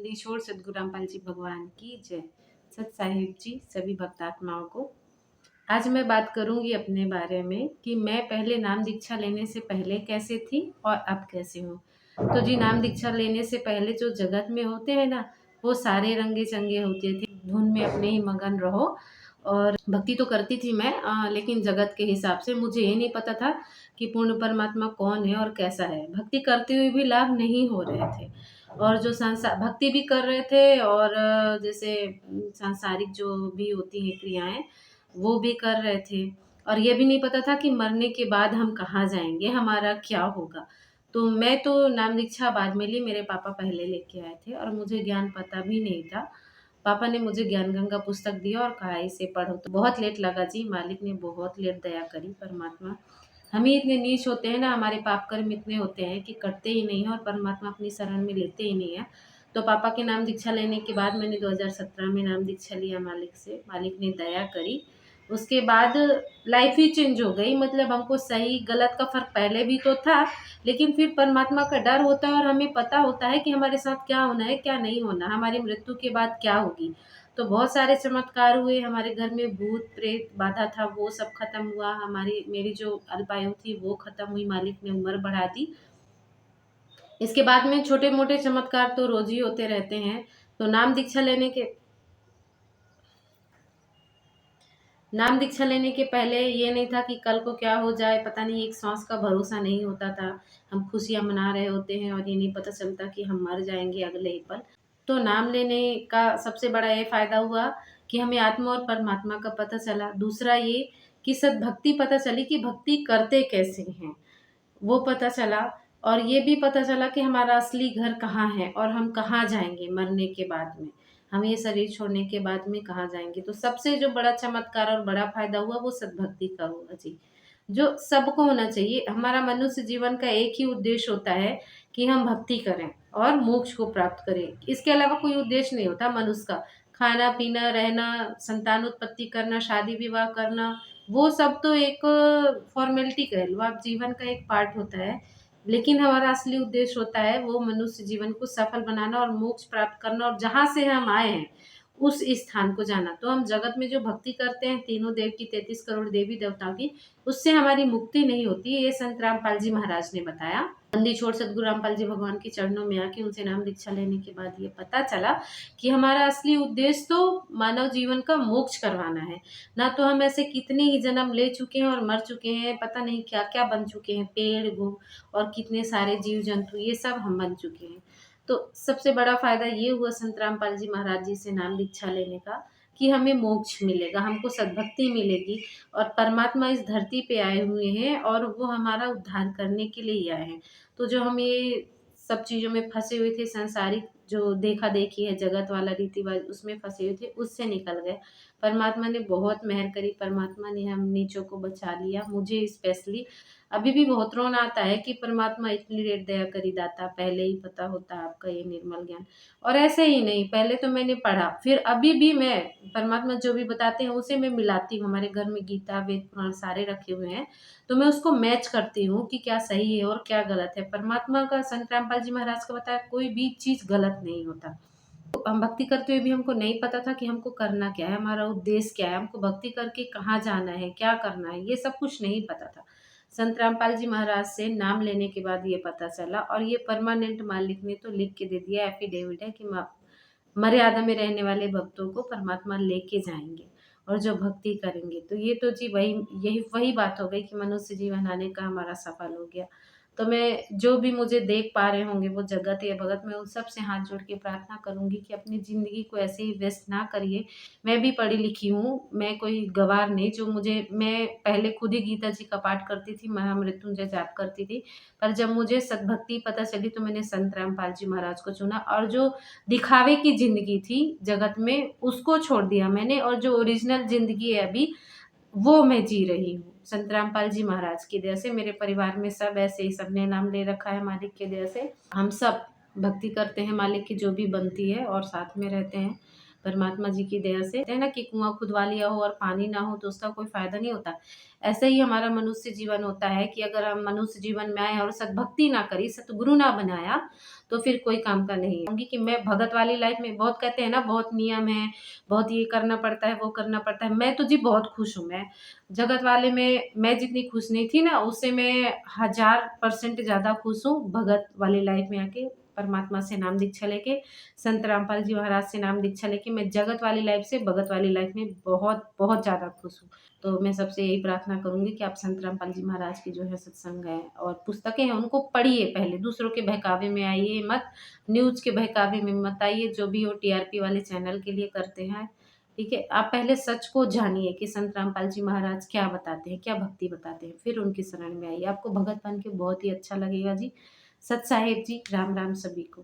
नंदीशोर सदगुरु रामपाल जी भगवान की जय। सत साहिब जी सभी भक्तात्माओं को। आज मैं बात करूंगी अपने बारे में कि मैं पहले नाम दीक्षा लेने से पहले कैसे थी और अब कैसे हूँ। तो जी, नाम दीक्षा लेने से पहले जो जगत में होते हैं ना, वो सारे रंगे चंगे होते थे। धुन में अपने ही मगन रहो। और भक्ति तो करती थी मैं, लेकिन जगत के हिसाब से मुझे ये नहीं पता था कि पूर्ण परमात्मा कौन है और कैसा है। भक्ति करते हुए भी लाभ नहीं हो रहे थे, और जो संसार भक्ति भी कर रहे थे और जैसे सांसारिक जो भी होती हैं क्रियाएं वो भी कर रहे थे। और ये भी नहीं पता था कि मरने के बाद हम कहाँ जाएंगे, हमारा क्या होगा। तो मैं तो नाम दीक्षा बाद में ली, मेरे पापा पहले लेके आए थे और मुझे ज्ञान पता भी नहीं था। पापा ने मुझे ज्ञान गंगा पुस्तक दिया और कहा इसे पढ़ो। तो बहुत लेट लगा जी, मालिक ने बहुत लेट दया करी। परमात्मा, हम ही इतने नीच होते हैं ना, हमारे पाप कर्म इतने होते हैं कि करते ही नहीं है और परमात्मा अपनी शरण में लेते ही नहीं है। तो पापा के नाम दीक्षा लेने के बाद मैंने 2017 में नाम दीक्षा लिया मालिक से। मालिक ने दया करी, उसके बाद लाइफ ही चेंज हो गई। मतलब हमको सही गलत का फर्क पहले भी तो था, लेकिन फिर परमात्मा का डर होता है और हमें पता होता है कि हमारे साथ क्या होना है क्या नहीं होना, हमारी मृत्यु के बाद क्या होगी। तो बहुत सारे चमत्कार हुए हमारे घर में। भूत प्रेत बाधा था वो सब खत्म हुआ। हमारी मेरी जो अल्पायु थी वो खत्म हुई, मालिक ने उम्र बढ़ा दी। इसके बाद में छोटे मोटे चमत्कार तो रोज ही होते रहते हैं। तो नाम दीक्षा लेने के पहले ये नहीं था कि कल को क्या हो जाए, पता नहीं, एक सांस का भरोसा नहीं होता था। हम खुशियां मना रहे होते हैं और ये नहीं पता चलता कि हम मर जाएंगे अगले ही पल। तो नाम लेने का सबसे बड़ा ये फायदा हुआ कि हमें आत्मा और परमात्मा का पता चला। दूसरा ये कि सद्भक्ति पता चली कि भक्ति करते कैसे हैं, वो पता चला। और ये भी पता चला कि हमारा असली घर कहाँ है और हम कहाँ जाएंगे मरने के बाद में, हम ये शरीर छोड़ने के बाद में कहाँ जाएंगे। तो सबसे जो बड़ा चमत्कार और बड़ा फायदा हुआ वो सद्भक्ति का हुआ जी, जो सबको होना चाहिए। हमारा मनुष्य जीवन का एक ही उद्देश्य होता है कि हम भक्ति करें और मोक्ष को प्राप्त करें। इसके अलावा कोई उद्देश्य नहीं होता मनुष्य का। खाना पीना, रहना, संतान उत्पत्ति करना, शादी विवाह करना, वो सब तो एक फॉर्मेलिटी कह लो आप, जीवन का एक पार्ट होता है। लेकिन हमारा असली उद्देश्य होता है वो मनुष्य जीवन को सफल बनाना और मोक्ष प्राप्त करना, और जहाँ से हम आए हैं उस स्थान को जाना। तो हम जगत में जो भक्ति करते हैं तीनों देव की, 33 करोड़ देवी देवताओं की, उससे हमारी मुक्ति नहीं होती। ये संत रामपाल जी महाराज ने बताया। नंदी छोड़ सदगुरु रामपाल जी भगवान के चरणों में आके उनसे नाम दीक्षा लेने के बाद ये पता चला कि हमारा असली उद्देश्य तो मानव जीवन का मोक्ष करवाना है। ना तो हम ऐसे कितने ही जन्म ले चुके हैं और मर चुके हैं, पता नहीं क्या क्या बन चुके हैं, पेड़ और कितने सारे जीव जंतु, ये सब हम बन चुके हैं। तो सबसे बड़ा फायदा ये हुआ संत रामपाल जी महाराज जी से नाम दीक्षा लेने का कि हमें मोक्ष मिलेगा, हमको सद्भक्ति मिलेगी। और परमात्मा इस धरती पे आए हुए हैं और वो हमारा उद्धार करने के लिए ही आए हैं। तो जो हम ये सब चीज़ों में फंसे हुए थे, सांसारिक जो देखा देखी है, जगत वाला रीतिवाज, उसमें फंसे हुए थे, उससे निकल गए। परमात्मा ने बहुत मेहर करी, परमात्मा ने हम नीचों को बचा लिया। मुझे स्पेशली अभी भी बहुत रोना आता है कि परमात्मा इतनी लेट दया करी दाता, पहले ही पता होता आपका ये निर्मल ज्ञान। और ऐसे ही नहीं, पहले तो मैंने पढ़ा, फिर अभी भी मैं परमात्मा जो भी बताते हैं उसे मैं मिलाती हूँ। हमारे घर में गीता वेद पुराण सारे रखे हुए हैं, तो मैं उसको मैच करती हूँ कि क्या सही है और क्या गलत है। परमात्मा का, संत रामपाल जी महाराज का बताया कोई भी चीज गलत नहीं होता। तो हम भक्ति करते हुए भी हमको नहीं पता था कि हमको करना क्या है, हमारा उद्देश्य क्या है, हमको भक्ति करके कहाँ जाना है, क्या करना है, ये सब कुछ नहीं पता था। संत रामपाल जी महाराज से नाम लेने के बाद ये पता चला, और ये परमानेंट मालिक ने तो लिख के दे दिया, एफिडेविट है कि मर्यादा में रहने वाले भक्तों को परमात्मा लेके जाएंगे और जो भक्ति करेंगे। तो ये तो जी वही बात हो गई कि मनुष्य जीवन आने का हमारा सफल हो गया। तो मैं, जो भी मुझे देख पा रहे होंगे वो जगत या भगत, मैं उन सब से हाथ जोड़ के प्रार्थना करूंगी कि अपनी ज़िंदगी को ऐसे ही व्यस्त ना करिए। मैं भी पढ़ी लिखी हूँ, मैं कोई गँवार नहीं। मैं पहले खुद ही गीता जी का पाठ करती थी, महामृत्युंजय जाप करती थी। पर जब मुझे सद्भक्ति पता चली तो मैंने संत रामपाल जी महाराज को चुना, और जो दिखावे की ज़िंदगी थी जगत में उसको छोड़ दिया मैंने, और जो ओरिजिनल ज़िंदगी है अभी वो मैं जी रही हूँ संत रामपाल जी महाराज की दया से। मेरे परिवार में सब ऐसे ही, सबने नाम ले रखा है मालिक की दया से। हम सब भक्ति करते हैं मालिक की जो भी बनती है और साथ में रहते हैं। परमात्मा जी की दया से। कहते हैं ना कि कुआं खुदवा लिया हो और पानी ना हो तो उसका कोई फायदा नहीं होता। ऐसे ही हमारा मनुष्य जीवन होता है कि अगर हम मनुष्य जीवन में आए और सद्भक्ति ना करी, सतगुरु ना बनाया, तो फिर कोई काम का नहीं है। क्योंकि कि मैं भगत वाली लाइफ में, बहुत कहते हैं ना बहुत नियम है, बहुत ये करना पड़ता है, वो करना पड़ता है। मैं तो जी बहुत खुश हूँ। मैं जगत वाले में मैं जितनी खुश नहीं थी ना, उससे मैं 1000% ज़्यादा खुश हूँ भगत वाली लाइफ में आके। परमात्मा से नाम दीक्षा लेके, संत रामपाल जी महाराज से नाम दीक्षा लेके मैं जगत वाली लाइफ से भगत वाली लाइफ में बहुत बहुत ज़्यादा खुश हूँ। तो मैं सबसे यही प्रार्थना करूँगी कि आप संत रामपाल जी महाराज की जो है सत्संग है और पुस्तकें हैं उनको पढ़िए, पहले दूसरों के बहकावे में आइए मत, न्यूज़ के बहकावे में मत आइए। जो भी हो टीआरपी वाले चैनल के लिए करते हैं, ठीक है। आप पहले सच को जानिए कि संत रामपाल जी महाराज क्या बताते हैं, क्या भक्ति बताते हैं, फिर उनकी शरण में आइए। आपको भगत बन के बहुत ही अच्छा लगेगा जी। सत साहेब जी, राम राम सभी को।